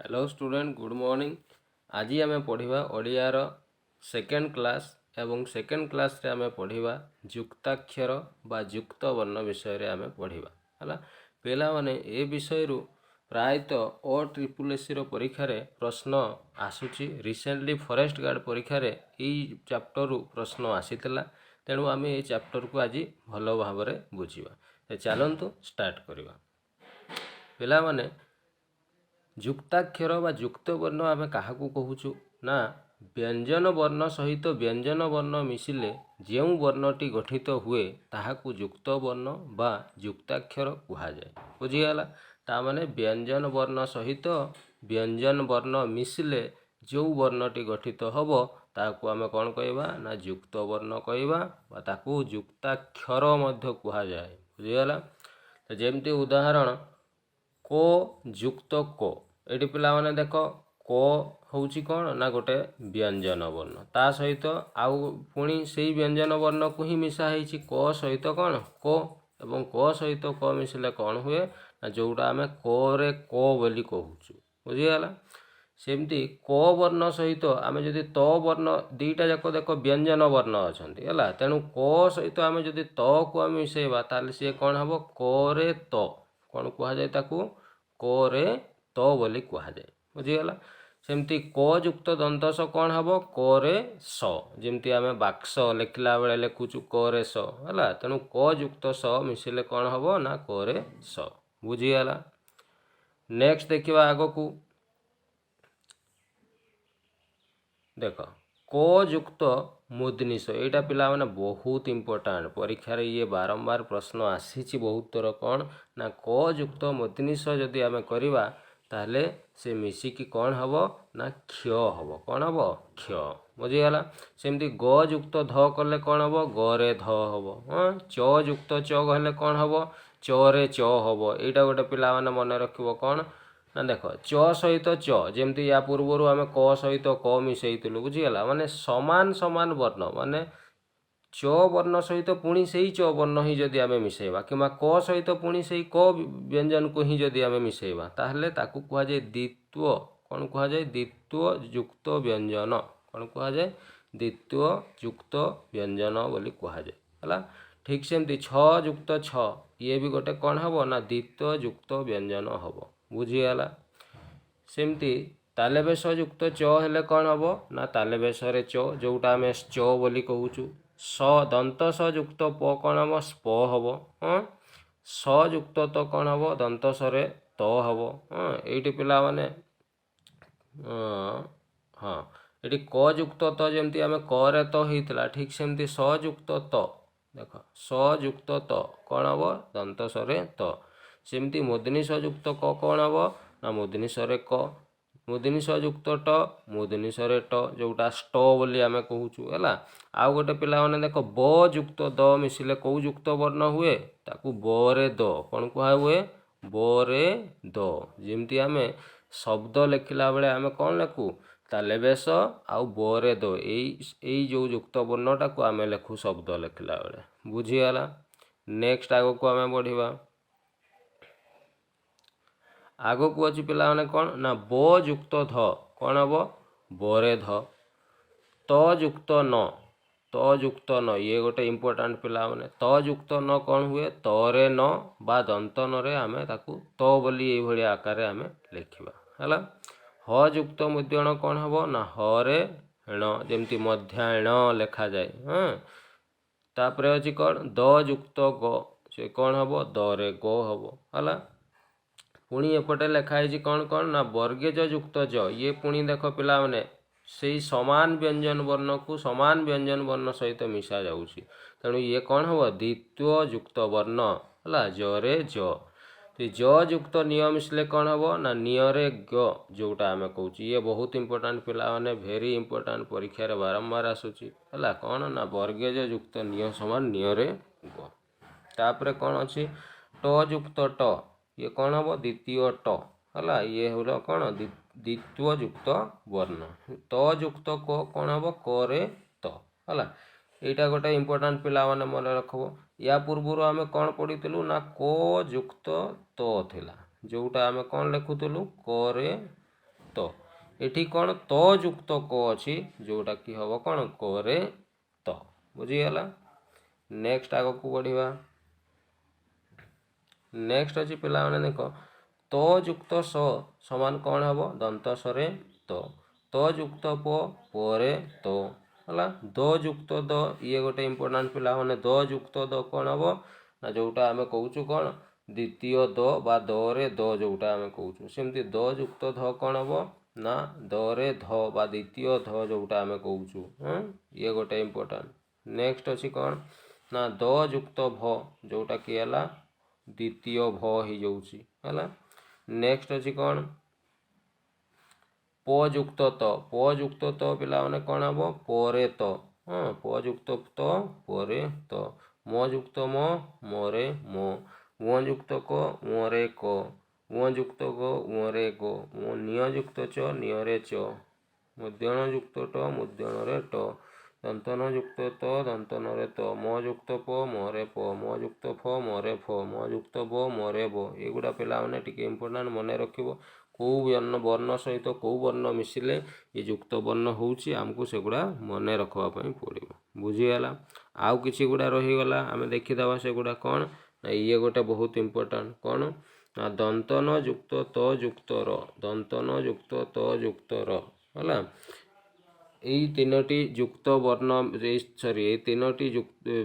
Hello student good morning. आज आम पढ़ा ओडियार सेकेंड क्लास एवं सेकेंड क्लास रे आम पढ़ा युक्ताक्षर बा युक्त वर्ण विषय रे आम पढ़ा है पिला माने ए विषय प्रायतः OSSC परीक्षा रे प्रश्न आसूची। रिसेंटली फॉरेस्ट गार्ड परीक्षा रे ई चैप्टर प्रश्न आसीतिला, तेणु आम ये चैप्टर को आज भल भाव में बुझा। चलतु स्टार्ट करवा। पिला माने युक्ताक्षर बा युक्त वर्ण आम क्या कहूँ ना व्यंजन वर्ण सहित व्यंजन वर्ण मिसिले जो वर्णटी गठित हुए ताहाकू युक्त वर्ण बा युक्ताक्षर कहुए। बुझीगला? तामाने व्यंजन वर्ण सहित व्यंजन वर्ण मिसिले जो वर्णटी गठित हम ताकू आम कौन कहवा ना युक्त वर्ण कहवा बा ताकू युक्ताक्षर मध्य कहुए। बुझीगला? तो जेमती उदाहरण को युक्त को ये पिला माने देख को हूँ कौन ना गोटे व्यंजन वर्ण ता सहित आउ पुणी से व्यंजन वर्ण को ही मिसाई क सहित कौन को एवं क सहित क मिसिले कौन हुए ना जोटा आम क बोली कहूँ। बुझीगला? सेमती क वर्ण सहित आम जदि त वर्ण दीटा जाक देख व्यंजन वर्ण अच्छा है, तेणु क सहित आम जदि त को आम मिसेबा ताले सी कौन हम करे त कौन कहुए ताकू करे तो बोली कहुए। बुझीगला? सेमती क युक्त दंतस कौन हम करे स, जमती आम बाक्स लिखला बेले लिखुचु करे स है, तेणु क युक्त स मिसिले कौन हम ना करे स। बुझीगला? नेक्स्ट देखिए आग को देख को युक्त मूर्धनिश यहाँ पिला माने बहुत इंपोर्टेंट परीक्षा रे ये बारंबार प्रश्न आसी बहुत थर कौन ना को युक्त मूर्धनिश जदि आम करवा ताहले से मिसिकी कौन हम ना क्ष हम कौन हम क्ष। बुझीगला? सेमती ग युक्त ध कले कौन हम गरे ध हम। हाँ च युक्त च कहले कौन हम चरे च हम। यहाँ गोटे पिला माने मन रखिबो कौन ना देख च सहित च जमती या पूर्वर आम क सहित क मिसेइलु। बुझीगला? माने समान समान वर्ण माने च वर्ण सहित पुणी से ही च वर्ण ही जदि आम मिसेबा कि क सहित पुणी से क व्यंजन को ही जदि आम मिसेबा ताहले ताकू कहुए द्वित्व कौन कहुए द्वित्व युक्त व्यंजन कौन कहुए द्वित्व युक्त व्यंजन बोली कहुए है। ठीक सेमती छ युक्त छ ये भी गोटे कौन हम ना द्वित्व युक्त व्यंजन हम। बुझीगला? सेमती तालेबेश युक्त च हेले कौन हम ना तालेबेश रे च जोटा आम च बोली कहूँ। स दंत स युक्त प कौन हम स्प हम। हाँ स युक्त तो कौन हम दंत सरे त हम। हाँ ये पिला माने हाँ ये क युक्त तो जमती आम करे तो होता ठीक सेमती स युक्त तो देख स युक्त तो कौन हम दंत सरे त। सेमती मूर्धनिश युक्त क कौन हम ना मूर्धनिश रे क। मूर्धनिश युक्त ट मूर्धनिश रे ट जोटा स्ट बोली आम कहूँ है। आउ गोटे पिला माने देख ब युक्त द मिसिले कौ युक्त वर्ण हुए ताकू बरे द कौन कहुए बरे द। जमती आम शब्द लिखला बेले आम कौन लिखू तालेबेश आउ बरे द यही जो युक्त वर्णटा को आम लिखू शब्द लिखला बेले। बुझीगला? नेक्स्ट आग को आम बढ़िया आग को अच्छी पिला माने कौन ना ब युक्त ध कौन हम बरे ध। त युक्त न त युक्त न ये गोटे इंपोर्टेंट पिला माने त युक्त न कौन हुए तरे न बा दंत न रे आमे ताकू त बोली ये भली आकार आमे लिखिबा है। ह युक्त मुद्रण कौन हम ना हरे ण जमती मध्याह्न लिखा जाए। हाँ तापरे अच्छी कौन द युक्त ग से कौन हम दरे ग हम है। पुणी एपटे लिखाई कौन कौन ना वर्गेज युक्त ज ये पुणी देख पिला माने से समान व्यंजन वर्ण को समान व्यंजन वर्ण सहित मिसा जाऊँगी, तेणु ये कौन हम द्वित्व युक्त वर्ण है जरे ज। तो ज युक्त निय मिसले कौन हम ना नियरे ग जोटा आम कहूँ। ये बहुत इंपोर्टेंट पिला माने भेरी इंपोर्टेंट परीक्षा रे बारंबार आसूची है कौन ना वर्गेज युक्त निय समान नियरे ग। तापरे कौन अच्छी ट युक्त ट ये कौन हम द्वितीय ट है ये हल कौन द्वित्व युक्त वर्ण। त युक्त क कौन हम करे त है। यहाँ गोटे इंपोर्टेंट पिला माने मन रखब या पूर्वर आम कौन पढ़ीलु ना को युक्त तो थिला जोटा आम कौन लिखुलु करे ତ ଏଠି କ'ଣ ତ ଯୁକ୍ତ କ ଅଛି ଯୋଉଟା କି ହବ କ'ଣ କରେ ତ। ବୁଝିଗଲା। ନେକ୍ସଟ ଆଗକୁ ବଢ଼ିବା। ନେକ୍ସଟ ଅଛି ପିଲାମାନେ ଦେଖ ତ ଯୁକ୍ତ ସ ସମାନ କ'ଣ ହେବ ଦନ୍ତ ସରେ ତ ଯୁକ୍ତ ପ ପରେ ତ ହେଲା। ଦ ଯୁକ୍ତ ଦ ଇଏ ଗୋଟେ ଇମ୍ପୋର୍ଟାଣ୍ଟ ପିଲାମାନେ ଦ ଯୁକ୍ତ ଦ କ'ଣ ହେବ ନା ଯୋଉଟା ଆମେ କହୁଛୁ କ'ଣ ଦ୍ୱିତୀୟ ଦ ବା ଦରେ ଦ ଯୋଉଟା ଆମେ କହୁଛୁ ସେମିତି ଦ ଯୁକ୍ତ ଧ କ'ଣ ହେବ ନା ଦରେ ଧ ବା ଦ୍ୱିତୀୟ ଧ ଯୋଉଟା ଆମେ କହୁଛୁ ଇଏ ଗୋଟେ ଇମ୍ପୋର୍ଟାଣ୍ଟ। ନେକ୍ସଟ ଅଛି କ'ଣ ନା ଦ ଯୁକ୍ତ ଭ ଯୋଉଟା କି ହେଲା ଦ୍ୱିତୀୟ ଭ ହେଇଯାଉଛି ହେଲା। ନେକ୍ସଟ ଅଛି କ'ଣ ପ ଯୁକ୍ତ ତ ପିଲାମାନେ କ'ଣ ହେବ ପରେ ତ ପ ଯୁକ୍ତ ତ ପରେ ତ ମ ଯୁକ୍ତ ମ ମରେ ମ ମ ଯୁକ୍ତ କ ମରେ କ ମ ଯୁକ୍ତ ଗ ମରେ ଗ ନିୟ ଯୁକ୍ତ ଚ ନିୟରେ ଚ ମୁଦ୍ୟଣ ଯୁକ୍ତ ଟ ମୁଦ୍ୟଣରେ ଟ ଦନ୍ତନ ଯୁକ୍ତ ତ ଦନ୍ତନରେ ତ ମ ଯୁକ୍ତ ପ ମରେ ପ ମ ଯୁକ୍ତ ଫ ମରେ ଫ ମ ଯୁକ୍ତ ବ ମରେ ବ ଏଗୁଡ଼ା ପିଲାମାନେ ଟିକେ ଇମ୍ପୋର୍ଟାଣ୍ଟ ମନେ ରଖିବ। କେଉଁ ବର୍ଣ୍ଣ ସହିତ କେଉଁ ବର୍ଣ୍ଣ ମିଶିଲେ ଏ ଯୁକ୍ତ ବର୍ଣ୍ଣ ହେଉଛି ଆମକୁ ସେଗୁଡ଼ା ମନେ ରଖିବା ପାଇଁ ପଡ଼ିବ। ବୁଝିଗଲା। ଆଉ କିଛି ଗୁଡ଼ା ରହିଗଲା ଆମେ ଦେଖିଦେବା ସେଗୁଡ଼ା କ'ଣ ନା ଇଏ ଗୋଟେ ବହୁତ ଇମ୍ପୋର୍ଟାଣ୍ଟ କ'ଣ ନା ଦନ୍ତନ ଯୁକ୍ତ ତ ଯୁକ୍ତ ର ଦନ୍ତନ ଯୁକ୍ତ ତ ଯୁକ୍ତ ର ହେଲା। ଏଇ ତିନୋଟି ଯୁକ୍ତ ବର୍ଣ୍ଣ ଏଇ ତିନୋଟି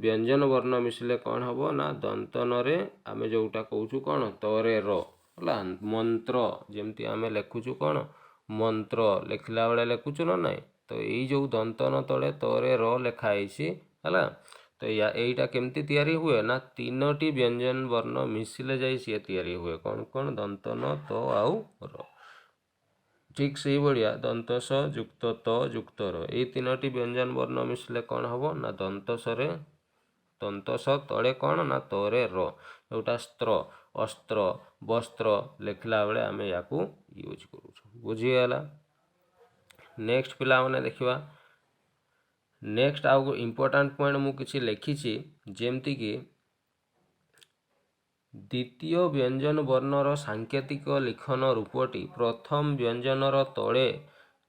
ବ୍ୟଞ୍ଜନ ବର୍ଣ୍ଣ ମିଶିଲେ କ'ଣ ହେବ ନା ଦନ୍ତନରେ ଆମେ ଯୋଉଟା କହୁଛୁ କ'ଣ ତରେ ର ହେଲା। ମନ୍ତ୍ର ଯେମିତି ଆମେ ଲେଖୁଛୁ କ'ଣ ମନ୍ତ୍ର ଲେଖିଲା ବେଳେ ଲେଖୁଛୁ ନା ନାହିଁ ତ ଏଇ ଯୋଉ ଦନ୍ତନ ତଳେ ତରେ ର ଲେଖା ହେଇଛି ହେଲା। ତ ଏଇଟା କେମିତି ତିଆରି ହୁଏ ନା ତିନୋଟି ବ୍ୟଞ୍ଜନ ବର୍ଣ୍ଣ ମିଶିଲେ ଯାଇ ସିଏ ତିଆରି ହୁଏ କ'ଣ କ'ଣ ଦନ୍ତନ ତ ଆଉ ର। ଠିକ୍ ସେଇଭଳିଆ ଦନ୍ତସ ଯୁକ୍ତ ତ ଯୁକ୍ତ ର ଏଇ ତିନୋଟି ବ୍ୟଞ୍ଜନ ବର୍ଣ୍ଣ ମିଶିଲେ କ'ଣ ହେବ ନା ଦନ୍ତସ ତଳେ କ'ଣ ନା ତରେ ର ଯୋଉଟା ସ୍ତ୍ର ଅସ୍ତ୍ର ବସ୍ତ୍ର ଲେଖିଲା ବେଳେ ଆମେ ୟାକୁ ୟୁଜ୍ କରୁଛୁ। ବୁଝିଗଲା। ନେକ୍ସଟ ପିଲାମାନେ ଦେଖିବା। ନେକ୍ସଟ ଆଉ ଇମ୍ପୋର୍ଟାଣ୍ଟ ପଏଣ୍ଟ ମୁଁ କିଛି ଲେଖିଛି ଯେମିତିକି ଦ୍ୱିତୀୟ ବ୍ୟଞ୍ଜନ ବର୍ଣ୍ଣର ସାଙ୍କେତିକ ଲିଖନ ରୂପଟି ପ୍ରଥମ ବ୍ୟଞ୍ଜନର ତଳେ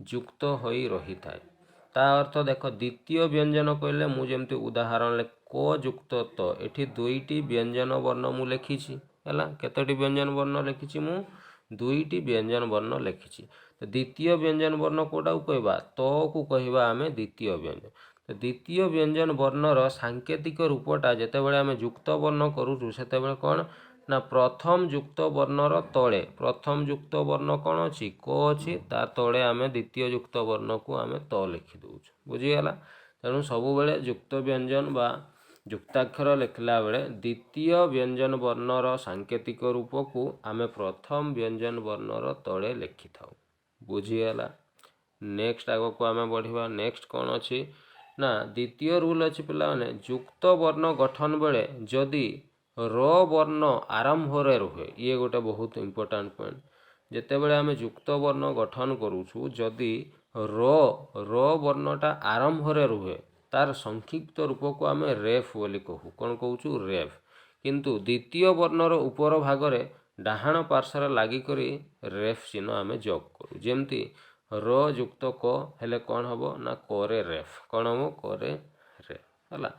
ଯୁକ୍ତ ହୋଇ ରହିଥାଏ। ତା ଅର୍ଥ ଦେଖ ଦ୍ୱିତୀୟ ବ୍ୟଞ୍ଜନ କହିଲେ ମୁଁ ଯେମିତି ଉଦାହରଣ କ ଯୁକ୍ତ ତ ଏଠି ଦୁଇଟି ବ୍ୟଞ୍ଜନ ବର୍ଣ୍ଣ ମୁଁ ଲେଖିଛି ହେଲା। କେତୋଟି ବ୍ୟଞ୍ଜନ ବର୍ଣ୍ଣ ଲେଖିଛି ମୁଁ ଦୁଇଟି ବ୍ୟଞ୍ଜନ ବର୍ଣ୍ଣ ଲେଖିଛି। ତ ଦ୍ୱିତୀୟ ବ୍ୟଞ୍ଜନ ବର୍ଣ୍ଣ କୋଉଟାକୁ କହିବା ତକୁ କହିବା ଆମେ ଦ୍ୱିତୀୟ ବ୍ୟଞ୍ଜନ। ତ ଦ୍ୱିତୀୟ ବ୍ୟଞ୍ଜନ ବର୍ଣ୍ଣର ସାଙ୍କେତିକ ରୂପଟା ଯେତେବେଳେ ଆମେ ଯୁକ୍ତ ବର୍ଣ୍ଣ କରୁଛୁ ସେତେବେଳେ କ'ଣ ନା ପ୍ରଥମ ଯୁକ୍ତ ବର୍ଣ୍ଣର ତଳେ ପ୍ରଥମ ଯୁକ୍ତ ବର୍ଣ୍ଣ କ'ଣ ଅଛି କ ଅଛି ତା ତଳେ ଆମେ ଦ୍ୱିତୀୟ ଯୁକ୍ତ ବର୍ଣ୍ଣକୁ ଆମେ ତ ଲେଖି ଦେଉଛୁ। ବୁଝିଗଲା। ତେଣୁ ସବୁବେଳେ ଯୁକ୍ତ ବ୍ୟଞ୍ଜନ ବା ଯୁକ୍ତାକ୍ଷର ଲେଖିଲା ବେଳେ ଦ୍ୱିତୀୟ ବ୍ୟଞ୍ଜନ ବର୍ଣ୍ଣର ସାଙ୍କେତିକ ରୂପକୁ ଆମେ ପ୍ରଥମ ବ୍ୟଞ୍ଜନ ବର୍ଣ୍ଣର ତଳେ ଲେଖିଥାଉ। ବୁଝିଗଲା। ନେକ୍ସଟ ଆଗକୁ ଆମେ ବଢ଼ିବା। ନେକ୍ସଟ କ'ଣ ଅଛି ନା ଦ୍ୱିତୀୟ ରୁଲ୍ ଅଛି ପିଲାମାନେ ଯୁକ୍ତ ବର୍ଣ୍ଣ ଗଠନ ବେଳେ ଯଦି ର ବର୍ଣ୍ଣ ଆରମ୍ଭରେ ରୁହେ ଇଏ ଗୋଟେ ବହୁତ ଇମ୍ପୋର୍ଟାଣ୍ଟ ପଏଣ୍ଟ। ଯେତେବେଳେ ଆମେ ଯୁକ୍ତ ବର୍ଣ୍ଣ ଗଠନ କରୁଛୁ ଯଦି ର ବର୍ଣ୍ଣଟା ଆରମ୍ଭରେ ରୁହେ ତାର ସଂକ୍ଷିପ୍ତ ରୂପକୁ ଆମେ ରେଫ୍ ବୋଲି କହୁ। କ'ଣ କହୁଛୁ ରେଫ୍। କିନ୍ତୁ ଦ୍ୱିତୀୟ ବର୍ଣ୍ଣର ଉପର ଭାଗରେ ଡାହାଣ ପାର୍ଶ୍ୱରେ ଲାଗିକରି ରେଫ୍ ଚିହ୍ନ ଆମେ ଯୋଗ କରୁ। ଯେମିତି ର ଯୁକ୍ତ କ ହେଲେ କ'ଣ ହେବ ନା କରେ ରେଫ୍ କ'ଣ ହେବ କରେ ରେଫ୍ ହେଲା।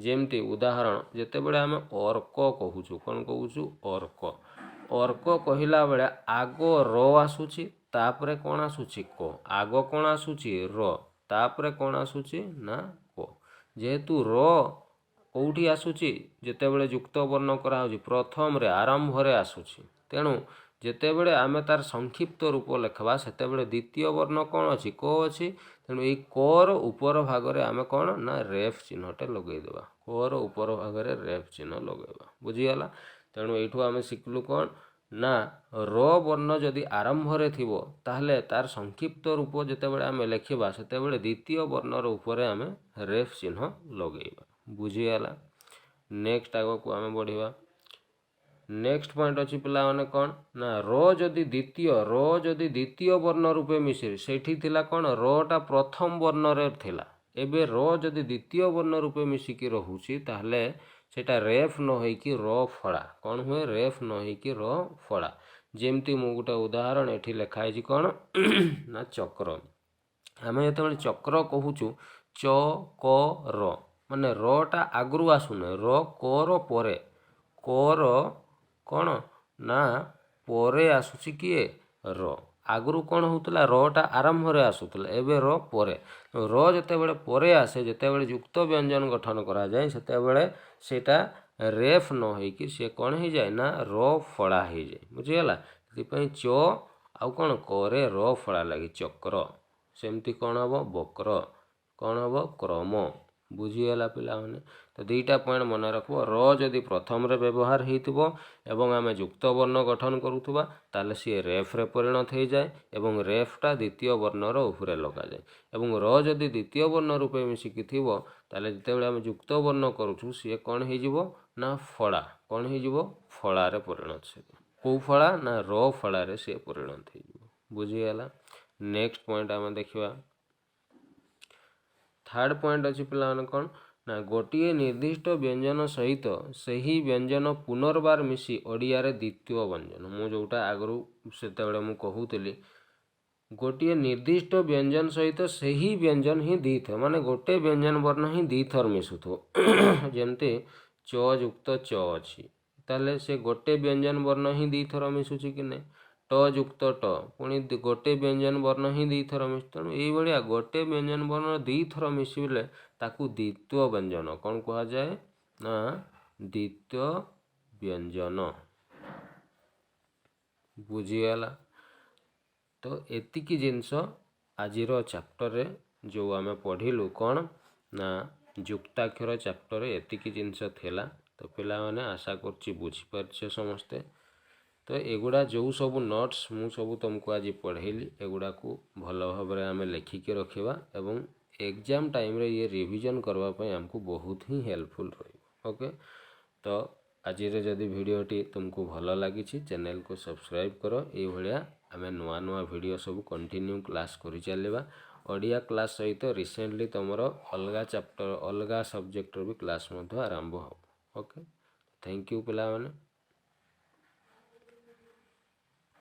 ଯେମିତି ଉଦାହରଣ ଯେତେବେଳେ ଆମେ ଅର୍କ କହୁଛୁ କ'ଣ କହୁଛୁ ଅର୍କ କହିଲା ବେଳେ ଆଗ ର ଆସୁଛି ତାପରେ କ'ଣ ଆସୁଛି କ ଆଗ କ'ଣ ଆସୁଛି ର ତାପରେ କ'ଣ ଆସୁଛି ନା କ। ଯେହେତୁ ର କେଉଁଠି ଆସୁଛି ଯେତେବେଳେ ଯୁକ୍ତ ବର୍ଣ୍ଣ କରାହେଉଛି ପ୍ରଥମରେ ଆରମ୍ଭରେ ଆସୁଛି ତେଣୁ ଯେତେବେଳେ ଆମେ ତାର ସଂକ୍ଷିପ୍ତ ରୂପ ଲେଖିବା ସେତେବେଳେ ଦ୍ୱିତୀୟ ବର୍ଣ୍ଣ କ'ଣ ଅଛି କ ଅଛି। ତେଣୁ ଏଇ କର ଉପର ଭାଗରେ ଆମେ କ'ଣ ନା ରେଫ୍ ଚିହ୍ନଟେ ଲଗେଇଦେବା। କର ଉପର ଭାଗରେ ରେଫ୍ ଚିହ୍ନ ଲଗେଇବା। ବୁଝିଗଲା। ତେଣୁ ଏଇଠୁ ଆମେ ଶିଖିଲୁ କ'ଣ ନା ର ବର୍ଣ୍ଣ ଯଦି ଆରମ୍ଭରେ ଥିବ ତାହେଲେ ତାର ସଂକ୍ଷିପ୍ତ ରୂପ ଯେତେବେଳେ ଆମେ ଲେଖିବା ସେତେବେଳେ ଦ୍ୱିତୀୟ ବର୍ଣ୍ଣର ଉପରେ ଆମେ ରେଫ୍ ଚିହ୍ନ ଲଗେଇବା। ବୁଝିଗଲା। ନେକ୍ସଟ ଆଗକୁ ଆମେ ବଢ଼ିବା। ନେକ୍ସଟ ପଏଣ୍ଟ ଅଛି ପିଲାମାନେ କ'ଣ ନା ର ଯଦି ଦ୍ୱିତୀୟ ବର୍ଣ୍ଣ ରୂପେ ମିଶେ ସେଇଠି ଥିଲା କ'ଣ ରଟା ପ୍ରଥମ ବର୍ଣ୍ଣରେ ଥିଲା। ଏବେ ର ଯଦି ଦ୍ୱିତୀୟ ବର୍ଣ୍ଣ ରୂପେ ମିଶିକି ରହୁଛି ତାହେଲେ ସେଇଟା ରେଫ୍ ନ ହେଇକି ର ଫଳା କ'ଣ ହୁଏ ରେଫ୍ ନ ହେଇକି ର ଫଳା। ଯେମିତି ମୁଁ ଗୋଟେ ଉଦାହରଣ ଏଠି ଲେଖା ହେଇଛି କ'ଣ ନା ଚକ୍ର। ଆମେ ଯେତେବେଳେ ଚକ୍ର କହୁଛୁ ଚ କ ର ମାନେ ରଟା ଆଗରୁ ଆସୁନି, ର କର ପରେ, କର କ'ଣ ନା ପରେ ଆସୁଛି କିଏ ର। ଆଗରୁ କ'ଣ ହେଉଥିଲା ରଟା ଆରମ୍ଭରେ ଆସୁଥିଲା, ଏବେ ର ପରେ। ର ଯେତେବେଳେ ପରେ ଆସେ, ଯେତେବେଳେ ଯୁକ୍ତ ବ୍ୟଞ୍ଜନ ଗଠନ କରାଯାଏ ସେତେବେଳେ ସେଇଟା ରେଫ୍ ନ ହେଇକି ସେ କ'ଣ ହେଇଯାଏ ନା ର ଫଳା ହେଇଯାଏ, ବୁଝିଗଲା। ସେଥିପାଇଁ ଚ ଆଉ କ'ଣ କରେ ର ଫଳା ଲାଗି ଚକ୍ର। ସେମିତି କ'ଣ ହେବ ବକ୍ର, କ'ଣ ହେବ କ୍ରମ, ବୁଝିଗଲା ପିଲାମାନେ। ତ ଦୁଇଟା ପଏଣ୍ଟ ମନେ ରଖିବ, ର ଯଦି ପ୍ରଥମରେ ବ୍ୟବହାର ହେଇଥିବ ଏବଂ ଆମେ ଯୁକ୍ତ ବର୍ଣ୍ଣ ଗଠନ କରୁଥିବା ତାହେଲେ ସିଏ ରେଫ୍ରେ ପରିଣତ ହେଇଯାଏ ଏବଂ ରେଫ୍ଟା ଦ୍ୱିତୀୟ ବର୍ଣ୍ଣର ଉପରେ ଲଗାଯାଏ। ଏବଂ ର ଯଦି ଦ୍ୱିତୀୟ ବର୍ଣ୍ଣ ରୂପେ ମିଶିକି ଥିବ ତାହେଲେ ଯେତେବେଳେ ଆମେ ଯୁକ୍ତ ବର୍ଣ୍ଣ କରୁଛୁ ସିଏ କ'ଣ ହେଇଯିବ ନା ଫଳା, କ'ଣ ହେଇଯିବ ଫଳାରେ ପରିଣତ ହେବ। କେଉଁ ଫଳା ନା ର ଫଳାରେ ସିଏ ପରିଣତ ହେଇଯିବ, ବୁଝିଗଲା। ନେକ୍ସଟ ପଏଣ୍ଟ ଆମେ ଦେଖିବା, ଥାର୍ଡ଼ ପଏଣ୍ଟ ଅଛି ପିଲାମାନେ କ'ଣ ନା ଗୋଟିଏ ନିର୍ଦ୍ଦିଷ୍ଟ ବ୍ୟଞ୍ଜନ ସହିତ ସେହି ବ୍ୟଞ୍ଜନ ପୁନର୍ବାର ମିଶି ଓଡ଼ିଆରେ ଦ୍ୱିତୀୟ ବ୍ୟଞ୍ଜନ। ମୁଁ ଯେଉଁଟା ଆଗରୁ ସେତେବେଳେ ମୁଁ କହୁଥିଲି ଗୋଟିଏ ନିର୍ଦ୍ଦିଷ୍ଟ ବ୍ୟଞ୍ଜନ ସହିତ ସେହି ବ୍ୟଞ୍ଜନ ହିଁ ଦୁଇଥର, ମାନେ ଗୋଟେ ବ୍ୟଞ୍ଜନ ବର୍ଣ୍ଣ ହିଁ ଦୁଇଥର ମିଶୁଥିବ। ଯେମିତି ଚ ଯୁକ୍ତ ଚ ଅଛି, ତାହେଲେ ସେ ଗୋଟେ ବ୍ୟଞ୍ଜନ ବର୍ଣ୍ଣ ହିଁ ଦୁଇଥର ମିଶୁଛି କି ନାହିଁ। ଟ ଯୁକ୍ତ ଟ ପୁଣି ଗୋଟେ ବ୍ୟଞ୍ଜନ ବର୍ଣ୍ଣ ହିଁ ଦୁଇଥର ମିଶୁ। ତେଣୁ ଏଇଭଳିଆ ଗୋଟେ ବ୍ୟଞ୍ଜନ ବର୍ଣ୍ଣ ଦୁଇଥର ମିଶିଲେ ତାକୁ ଦ୍ୱିତୀୟ ବ୍ୟଞ୍ଜନ କ'ଣ କୁହାଯାଏ ନା ଦ୍ୱିତୀୟ ବ୍ୟଞ୍ଜନ, ବୁଝିଗଲା। ତ ଏତିକି ଜିନିଷ ଆଜିର ଚାପ୍ଟରରେ ଯେଉଁ ଆମେ ପଢ଼ିଲୁ କ'ଣ ନା ଯୁକ୍ତାକ୍ଷର ଚାପ୍ଟରରେ ଏତିକି ଜିନିଷ ଥିଲା। ତ ପିଲାମାନେ ଆଶା କରୁଛି ବୁଝିପାରିଛ ସମସ୍ତେ। ତ ଏଗୁଡ଼ା ଯେଉଁ ସବୁ ନୋଟ୍ସ ମୁଁ ସବୁ ତୁମକୁ ଆଜି ପଢ଼େଇଲି ଏଗୁଡ଼ାକୁ ଭଲ ଭାବରେ ଆମେ ଲେଖିକି ରଖିବା ଏବଂ ଏକ୍ଜାମ୍ ଟାଇମ୍ରେ ଇଏ ରିଭିଜନ୍ କରିବା ପାଇଁ ଆମକୁ ବହୁତ ହିଁ ହେଲ୍ପଫୁଲ୍ ରହିବ। ଓକେ, ତ ଆଜିର ଯଦି ଭିଡ଼ିଓଟି ତୁମକୁ ଭଲ ଲାଗିଛି ଚ୍ୟାନେଲକୁ ସବସ୍କ୍ରାଇବ୍ କର। ଏଇଭଳିଆ ଆମେ ନୂଆ ନୂଆ ଭିଡ଼ିଓ ସବୁ କଣ୍ଟିନ୍ୟୁ କ୍ଲାସ୍ କରି ଚାଲିବା। ଓଡ଼ିଆ କ୍ଲାସ୍ ସହିତ ରିସେଣ୍ଟଲି ତୁମର ଅଲଗା ଚାପ୍ଟର ଅଲଗା ସବଜେକ୍ଟର ବି କ୍ଲାସ୍ ମଧ୍ୟ ଆରମ୍ଭ ହେବ। ଓକେ, ଥ୍ୟାଙ୍କ ୟୁ ପିଲାମାନେ।